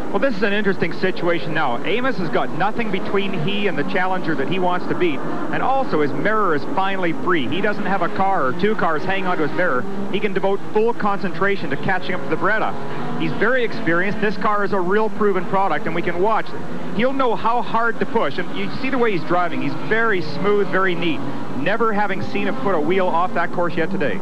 Well, this is an interesting situation now. Amos has got nothing between he and the challenger that he wants to beat, and also his mirror is finally free. He doesn't have a car or 2 cars hanging onto his mirror. He can devote full concentration to catching up to the Beretta. He's very experienced. This car is a real proven product, and we can watch. He'll know how hard to push, and you see the way he's driving. He's very smooth, very neat. Never having seen him put a wheel off that course yet today.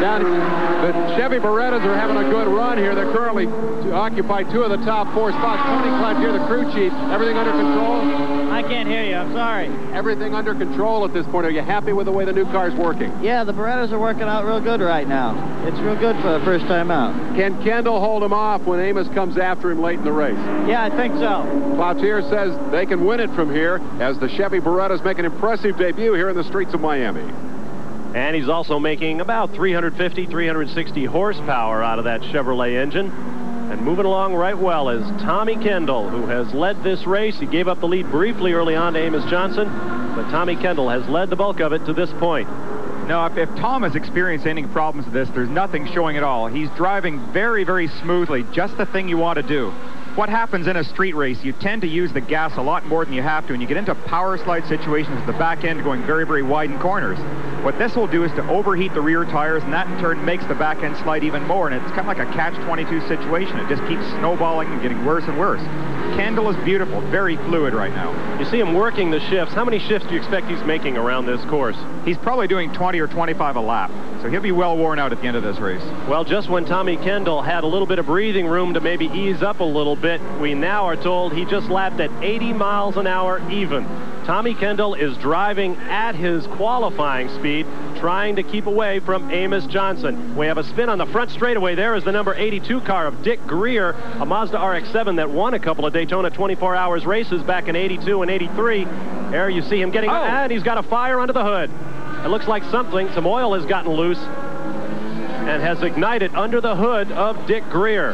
The Chevy Berettas are having a good run here. They're currently occupy 2 of the top 4 spots. Tony climbed here, the crew chief. Everything under control? I can't hear you. I'm sorry. Everything under control at this point. Are you happy with the way the new car's working? Yeah, the Berettas are working out real good right now. It's real good for the first time out. Can Kendall hold him off when Amos comes after him late in the race? Yeah, I think so. Cloutier says they can win it from here as the Chevy Berettas make an impressive debut here in the streets of Miami. And he's also making about 350, 360 horsepower out of that Chevrolet engine. And moving along right well is Tommy Kendall, who has led this race. He gave up the lead briefly early on to Amos Johnson, but Tommy Kendall has led the bulk of it to this point. No, if Tom has experienced any problems with this, there's nothing showing at all. He's driving very, very smoothly, just the thing you want to do. What happens in a street race, you tend to use the gas a lot more than you have to, and you get into power slide situations with the back end going very, very wide in corners. What this will do is to overheat the rear tires, and that in turn makes the back end slide even more, and it's kind of like a catch-22 situation. It just keeps snowballing and getting worse and worse. Kendall is beautiful, very fluid right now. You see him working the shifts. How many shifts do you expect he's making around this course? He's probably doing 20 or 25 a lap, so he'll be well worn out at the end of this race. Well, just when Tommy Kendall had a little bit of breathing room to maybe ease up a little bit, we now are told he just lapped at 80 miles an hour even. Tommy Kendall is driving at his qualifying speed, trying to keep away from Amos Johnson. We have a spin on the front straightaway. There is the number 82 car of Dick Greer, a Mazda RX-7 that won a couple of Daytona 24 Hours races back in 82 and 83. There you see him getting, and he's got a fire under the hood. It looks like some oil has gotten loose and has ignited under the hood of Dick Greer.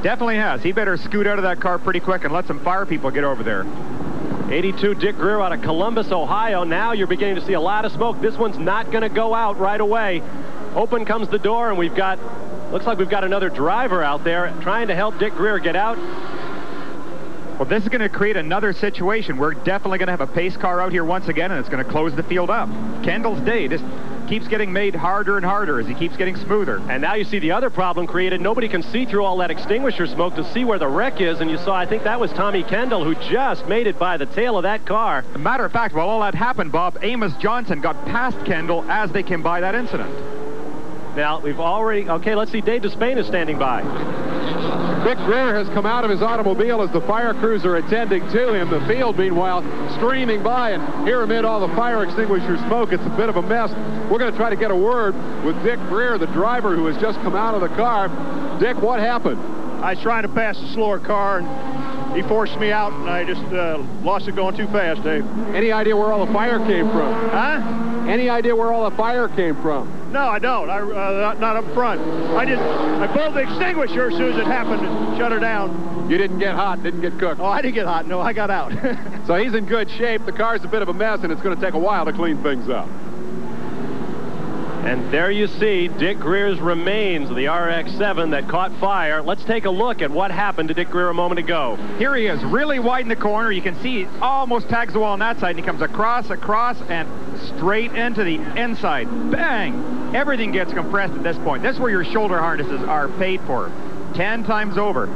Definitely has. He better scoot out of that car pretty quick and let some fire people get over there. 82 Dick Greer out of Columbus, Ohio. Now you're beginning to see a lot of smoke. This one's not going to go out right away. Open comes the door, and looks like we've got another driver out there trying to help Dick Greer get out. Well, this is going to create another situation. We're definitely going to have a pace car out here once again, and it's going to close the field up. Kendall's day just keeps getting made harder and harder as he keeps getting smoother. And now you see the other problem created. Nobody can see through all that extinguisher smoke to see where the wreck is, and you saw, I think that was Tommy Kendall who just made it by the tail of that car. As a matter of fact, while all that happened, Bob, Amos Johnson got past Kendall as they came by that incident. Now, okay, let's see, Dave Despain is standing by. Dick Greer has come out of his automobile as the fire crews are attending to him. The field, meanwhile, streaming by, and here amid all the fire extinguisher smoke, it's a bit of a mess. We're going to try to get a word with Dick Greer, the driver who has just come out of the car. Dick, what happened? I was trying to pass a slower car, and he forced me out, and I just lost it going too fast, Dave. Any idea where all the fire came from? Huh? Any idea where all the fire came from? No, I don't. Not up front. I pulled the extinguisher as soon as it happened and shut her down. You didn't get hot, didn't get cooked? Oh, I didn't get hot. No, I got out. So he's in good shape. The car's a bit of a mess, and it's going to take a while to clean things up. And there you see Dick Greer's remains of the RX-7 that caught fire. Let's take a look at what happened to Dick Greer a moment ago. Here he is, really wide in the corner. You can see he almost tags the wall on that side, and he comes across, and straight into the inside. Bang! Everything gets compressed at this point. This is where your shoulder harnesses are paid for. 10 times over.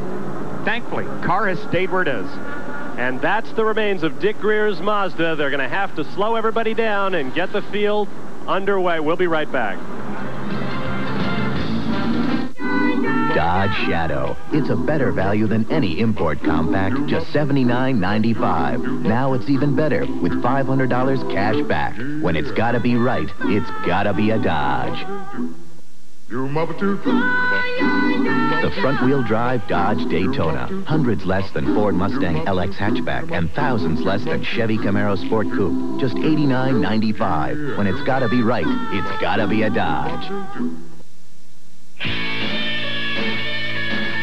Thankfully, car has stayed where it is. And that's the remains of Dick Greer's Mazda. They're going to have to slow everybody down and get the field underway. We'll be right back. Dodge Shadow. It's a better value than any import compact, just $79.95. Now it's even better with $500 cash back. When it's gotta be right, it's gotta be a Dodge. The front-wheel drive Dodge Daytona. Hundreds less than Ford Mustang LX hatchback and thousands less than Chevy Camaro Sport Coupe. Just $89.95. When it's gotta be right, it's gotta be a Dodge.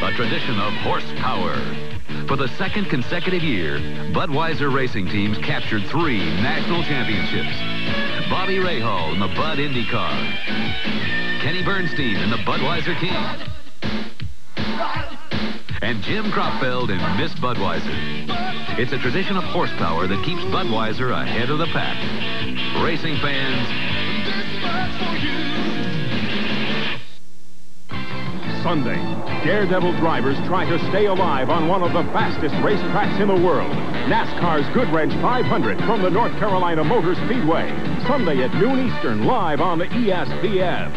A tradition of horsepower. For the second consecutive year, Budweiser racing teams captured 3 national championships. Bobby Rahal in the Bud Indy car. Kenny Bernstein in the Budweiser King. And Jim Kropfeld in Miss Budweiser. It's a tradition of horsepower that keeps Budweiser ahead of the pack. Racing fans, Sunday, daredevil drivers try to stay alive on one of the fastest racetracks in the world. NASCAR's Goodwrench 500 from the North Carolina Motor Speedway. Sunday at noon Eastern, live on the ESPN.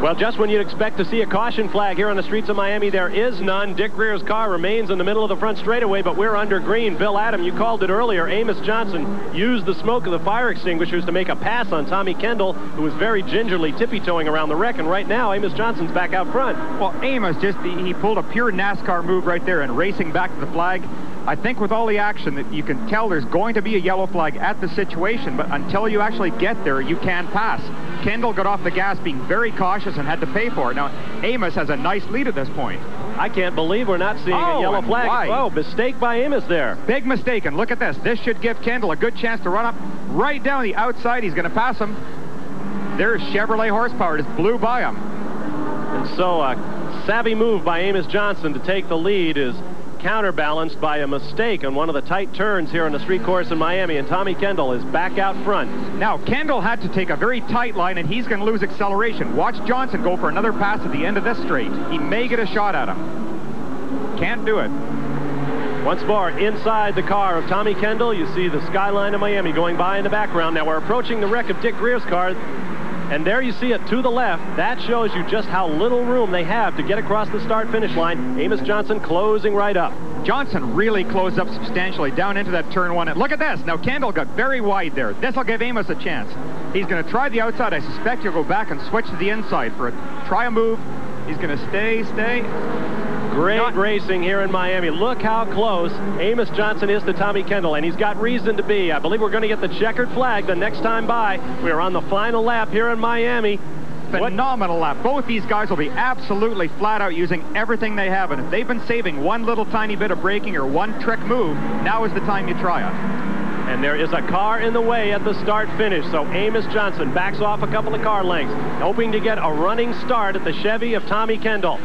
Well, just when you'd expect to see a caution flag here on the streets of Miami, there is none. Dick Greer's car remains in the middle of the front straightaway, but we're under green. Bill Adam, you called it earlier. Amos Johnson used the smoke of the fire extinguishers to make a pass on Tommy Kendall, who was very gingerly tippy-toeing around the wreck, and right now, Amos Johnson's back out front. Well, Amos he pulled a pure NASCAR move right there and racing back to the flag. I think with all the action that you can tell there's going to be a yellow flag at the situation, but until you actually get there, you can't pass. Kendall got off the gas being very cautious and had to pay for it. Now, Amos has a nice lead at this point. I can't believe we're not seeing a yellow flag. Why? Oh, mistake by Amos there. Big mistake, and look at this. This should give Kendall a good chance to run up right down the outside. He's going to pass him. There's Chevrolet horsepower. Just blew by him. And so a savvy move by Amos Johnson to take the lead is counterbalanced by a mistake on one of the tight turns here on the street course in Miami, and Tommy Kendall is back out front. Now, Kendall had to take a very tight line, and he's going to lose acceleration. Watch Johnson go for another pass at the end of this straight. He may get a shot at him. Can't do it. Once more, inside the car of Tommy Kendall, you see the skyline of Miami going by in the background. Now we're approaching the wreck of Dick Greer's car, and there you see it to the left. That shows you just how little room they have to get across the start-finish line. Amos Johnson closing right up. Johnson really closed up substantially down into that turn one. And look at this. Now, Kendall got very wide there. This will give Amos a chance. He's going to try the outside. I suspect he'll go back and switch to the inside for try a move. He's going to stay. Great racing here in Miami. Look how close Amos Johnson is to Tommy Kendall, and he's got reason to be. I believe we're going to get the checkered flag the next time by. We are on the final lap here in Miami. Phenomenal lap. Both these guys will be absolutely flat out using everything they have, and if they've been saving one little tiny bit of braking or one trick move, now is the time you try it. And there is a car in the way at the start-finish, so Amos Johnson backs off a couple of car lengths, hoping to get a running start at the Chevy of Tommy Kendall.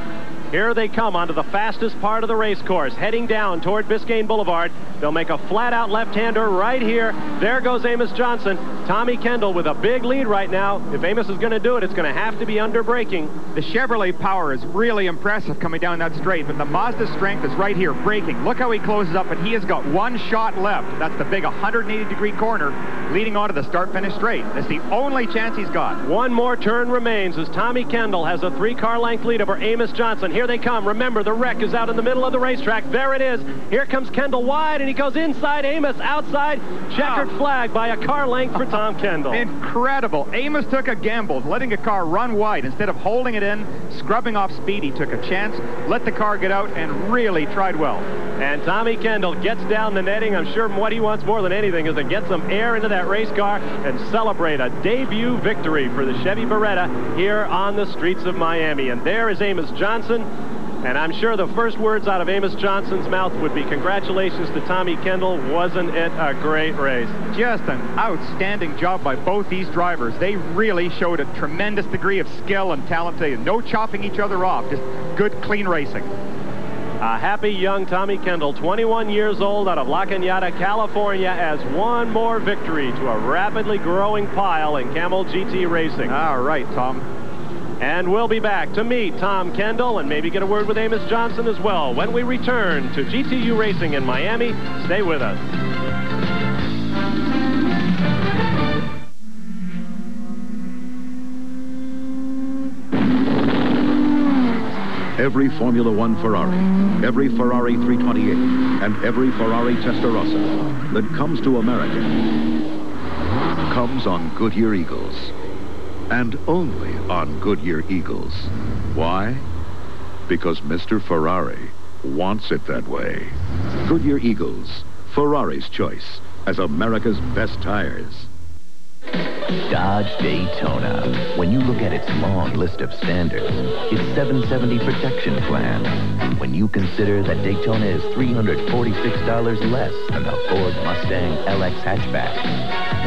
Here they come onto the fastest part of the race course, heading down toward Biscayne Boulevard. They'll make a flat-out left-hander right here. There goes Amos Johnson. Tommy Kendall with a big lead right now. If Amos is going to do it, it's going to have to be under braking. The Chevrolet power is really impressive coming down that straight, but the Mazda strength is right here, braking. Look how he closes up, and he has got one shot left. That's the big 180-degree corner leading onto the start-finish straight. That's the only chance he's got. One more turn remains as Tommy Kendall has a 3-car length lead over Amos Johnson. Here they come. Remember, the wreck is out in the middle of the racetrack. There it is. Here comes Kendall wide, and he goes inside. Amos outside. Checkered flag by a car length for Tom Kendall. Incredible. Amos took a gamble, letting a car run wide. Instead of holding it in, scrubbing off speed, he took a chance, let the car get out, and really tried well. And Tommy Kendall gets down the netting. I'm sure what he wants more than anything is to get some air into that race car and celebrate a debut victory for the Chevy Beretta here on the streets of Miami. And there is Amos Johnson. And I'm sure the first words out of Amos Johnson's mouth would be, congratulations to Tommy Kendall. Wasn't it a great race? Just an outstanding job by both these drivers. They really showed a tremendous degree of skill and talent today. No chopping each other off, just good, clean racing. A happy young Tommy Kendall, 21 years old, out of La Cañada, California, as one more victory to a rapidly growing pile in Camel GT racing. All right, Tom. And we'll be back to meet Tom Kendall and maybe get a word with Amos Johnson as well when we return to GTU Racing in Miami. Stay with us. Every Formula One Ferrari, every Ferrari 328, and every Ferrari Testarossa that comes to America comes on Goodyear Eagles. And only on Goodyear Eagles. Why? Because Mr. Ferrari wants it that way. Goodyear Eagles, Ferrari's choice as America's best tires. Dodge Daytona. When you look at its long list of standards, its 770 protection plan, when you consider that Daytona is $346 less than the Ford Mustang LX hatchback,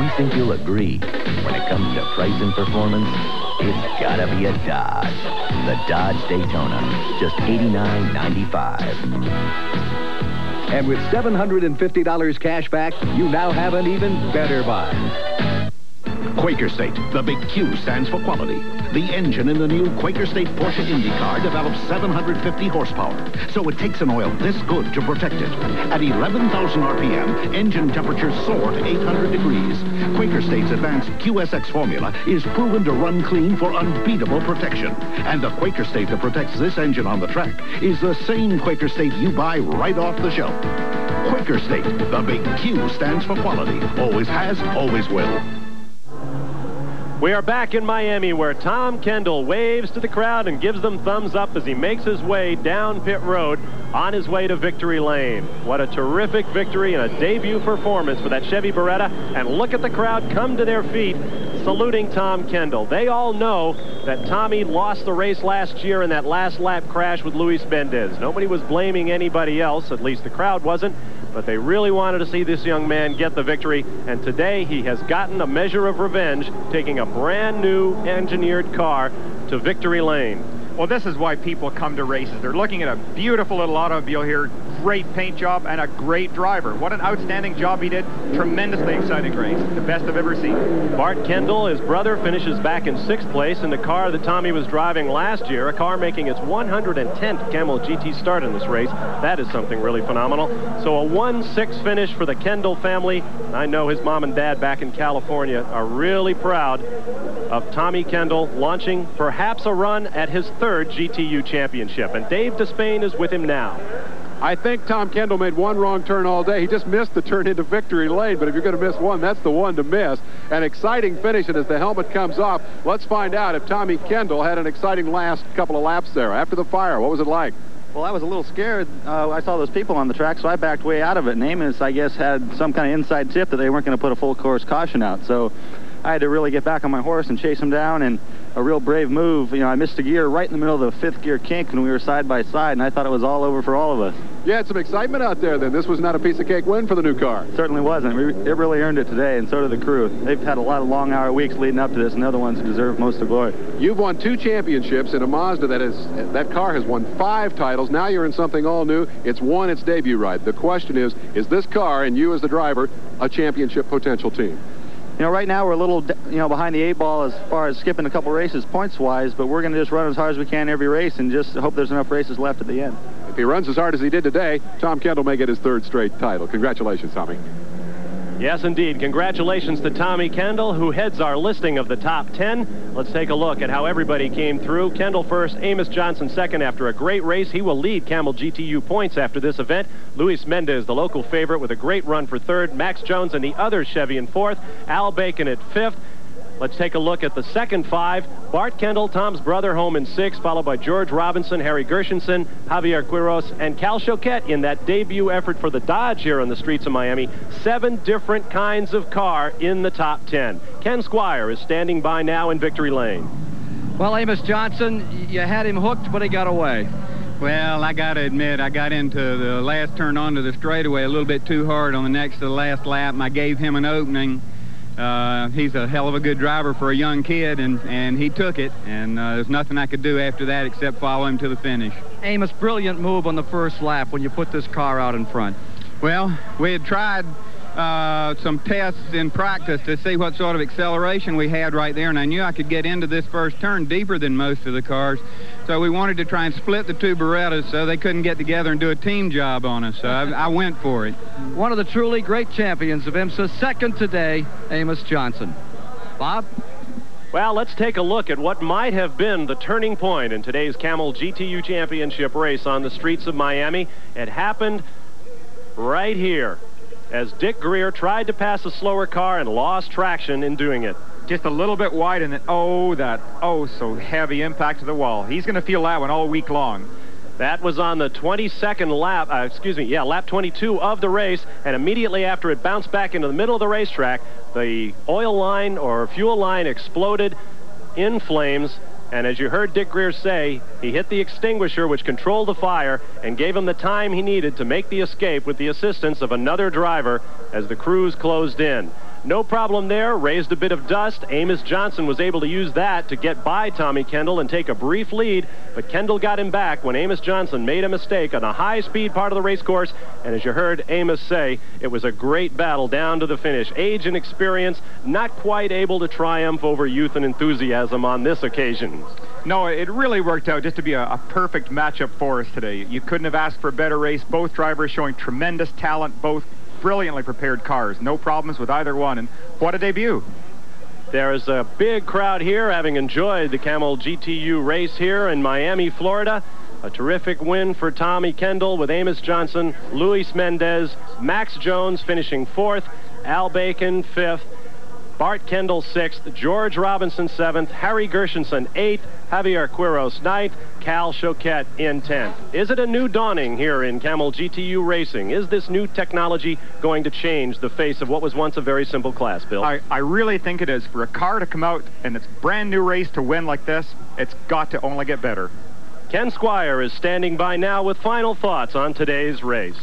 we think you'll agree, when it comes to price and performance, it's gotta be a Dodge. The Dodge Daytona, just $89.95. And with $750 cash back, you now have an even better buy. Quaker State. The big Q stands for quality. The engine in the new Quaker State Porsche IndyCar develops 750 horsepower, so it takes an oil this good to protect it. At 11,000 RPM, engine temperatures soar to 800 degrees. Quaker State's advanced QSX formula is proven to run clean for unbeatable protection. And the Quaker State that protects this engine on the track is the same Quaker State you buy right off the shelf. Quaker State. The big Q stands for quality. Always has, always will. We are back in Miami where Tom Kendall waves to the crowd and gives them thumbs up as he makes his way down pit road on his way to victory lane. What a terrific victory and a debut performance for that Chevy Beretta. And look at the crowd come to their feet saluting Tom Kendall. They all know that Tommy lost the race last year in that last lap crash with Luis Mendez. Nobody was blaming anybody else, at least the crowd wasn't. But they really wanted to see this young man get the victory, and today he has gotten a measure of revenge, taking a brand new engineered car to victory lane. Well, this is why people come to races. They're looking at a beautiful little automobile here, great paint job and a great driver. What an outstanding job he did. Tremendously exciting race. The best I've ever seen. Bart Kendall, his brother, finishes back in 6th place in the car that Tommy was driving last year, a car making its 110th Camel GT start in this race. That is something really phenomenal. So a 1-6 finish for the Kendall family. I know his mom and dad back in California are really proud of Tommy Kendall launching perhaps a run at his 3rd GTU championship. And Dave Despain is with him now. I think Tom Kendall made one wrong turn all day. He just missed the turn into victory lane, but if you're going to miss one, that's the one to miss. An exciting finish, and as the helmet comes off, let's find out if Tommy Kendall had an exciting last couple of laps there. After the fire, what was it like? Well, I was a little scared. I saw those people on the track, so I backed way out of it. And Amos, I guess, had some kind of inside tip that they weren't going to put a full course caution out. So I had to really get back on my horse and chase him down, and a real brave move. You know, I missed a gear right in the middle of the 5th gear kink when we were side by side, and I thought it was all over for all of us. You had some excitement out there then. This was not a piece of cake win for the new car. It certainly wasn't. It really earned it today, and so did the crew. They've had a lot of long-hour weeks leading up to this, and they're the ones who deserve most of the glory. You've won 2 championships in a Mazda that car has won 5 titles. Now you're in something all new. It's won its debut ride. The question is this car, and you as the driver, a championship potential team? You know, right now we're a little, behind the 8 ball as far as skipping a couple races points-wise, but we're going to just run as hard as we can every race and just hope there's enough races left at the end. If he runs as hard as he did today, Tom Kendall may get his 3rd straight title. Congratulations, Tommy. Yes, indeed. Congratulations to Tommy Kendall, who heads our listing of the top 10. Let's take a look at how everybody came through. Kendall first, Amos Johnson second after a great race. He will lead Camel GTU points after this event. Luis Mendez, the local favorite, with a great run for 3rd. Max Jones and the other Chevy in 4th. Al Bacon at 5th. Let's take a look at the second 5. Bart Kendall, Tom's brother, home in 6th, followed by George Robinson, Harry Gershenson, Javier Quiros, and Kal Showket in that debut effort for the Dodge here on the streets of Miami. 7 different kinds of car in the top 10. Ken Squire is standing by now in victory lane. Well, Amos Johnson, you had him hooked, but he got away. Well, I got to admit, I got into the last turn onto the straightaway a little bit too hard on the next to the last lap, and I gave him an opening. He's a hell of a good driver for a young kid, and he took it, and there's nothing I could do after that except follow him to the finish. Amos, brilliant move on the first lap when you put this car out in front. Well, we had tried some tests in practice to see what sort of acceleration we had right there, and I knew I could get into this first turn deeper than most of the cars, so we wanted to try and split the 2 Berettas so they couldn't get together and do a team job on us, so I went for it. One of the truly great champions of IMSA, second today, Amos Johnson. Bob? Well, let's take a look at what might have been the turning point in today's Camel GTU Championship race on the streets of Miami. It happened right here as Dick Greer tried to pass a slower car and lost traction in doing it. Just a little bit wide, and then, so heavy impact to the wall. He's going to feel that one all week long. That was on the 22nd lap, lap 22 of the race, and immediately after it bounced back into the middle of the racetrack, the oil line or fuel line exploded in flames, and as you heard Dick Greer say, he hit the extinguisher which controlled the fire and gave him the time he needed to make the escape with the assistance of another driver as the crews closed in. No problem there, raised a bit of dust. Amos Johnson was able to use that to get by Tommy Kendall and take a brief lead, but Kendall got him back when Amos Johnson made a mistake on a high-speed part of the race course, and as you heard Amos say, it was a great battle down to the finish. Age and experience not quite able to triumph over youth and enthusiasm on this occasion. No, it really worked out just to be a perfect matchup for us today. You couldn't have asked for a better race. Both drivers showing tremendous talent, both brilliantly prepared cars. No problems with either one, and what a debut. There's a big crowd here having enjoyed the Camel GTU race here in Miami, Florida. A terrific win for Tommy Kendall with Amos Johnson, Luis Mendez, Max Jones finishing 4th, Al Bacon 5th, Bart Kendall 6th, George Robinson 7th, Harry Gershenson 8th, Javier Quiros 9th, Kal Showket in 10th. Is it a new dawning here in Camel GTU racing? Is this new technology going to change the face of what was once a very simple class, Bill? I really think it is. For a car to come out in its brand new race to win like this, it's got to only get better. Ken Squire is standing by now with final thoughts on today's race.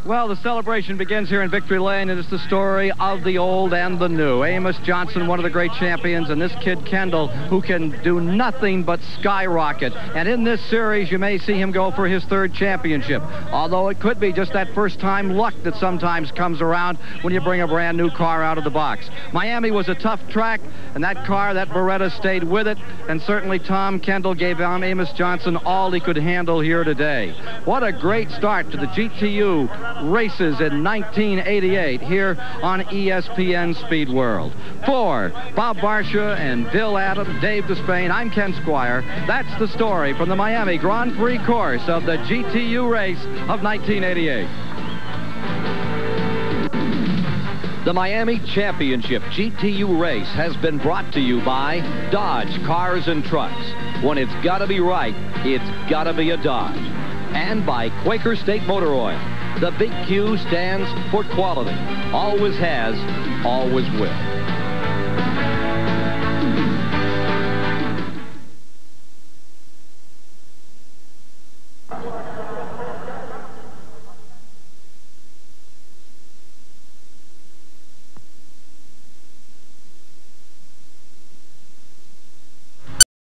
Well, the celebration begins here in Victory Lane, and it's the story of the old and the new. Amos Johnson, one of the great champions, and this kid, Kendall, who can do nothing but skyrocket. And in this series, you may see him go for his 3rd championship, although it could be just that first-time luck that sometimes comes around when you bring a brand-new car out of the box. Miami was a tough track, and that car, that Beretta, stayed with it, and certainly Tom Kendall gave Amos Johnson all he could handle here today. What a great start to the GTU races in 1988 here on ESPN Speed World. For Bob Barsha and Bill Adam, Dave Despain, I'm Ken Squire. That's the story from the Miami Grand Prix course of the GTU race of 1988. The Miami Championship GTU race has been brought to you by Dodge Cars and Trucks. When it's got to be right, it's got to be a Dodge. And by Quaker State Motor Oil. The big Q stands for quality. Always has, always will.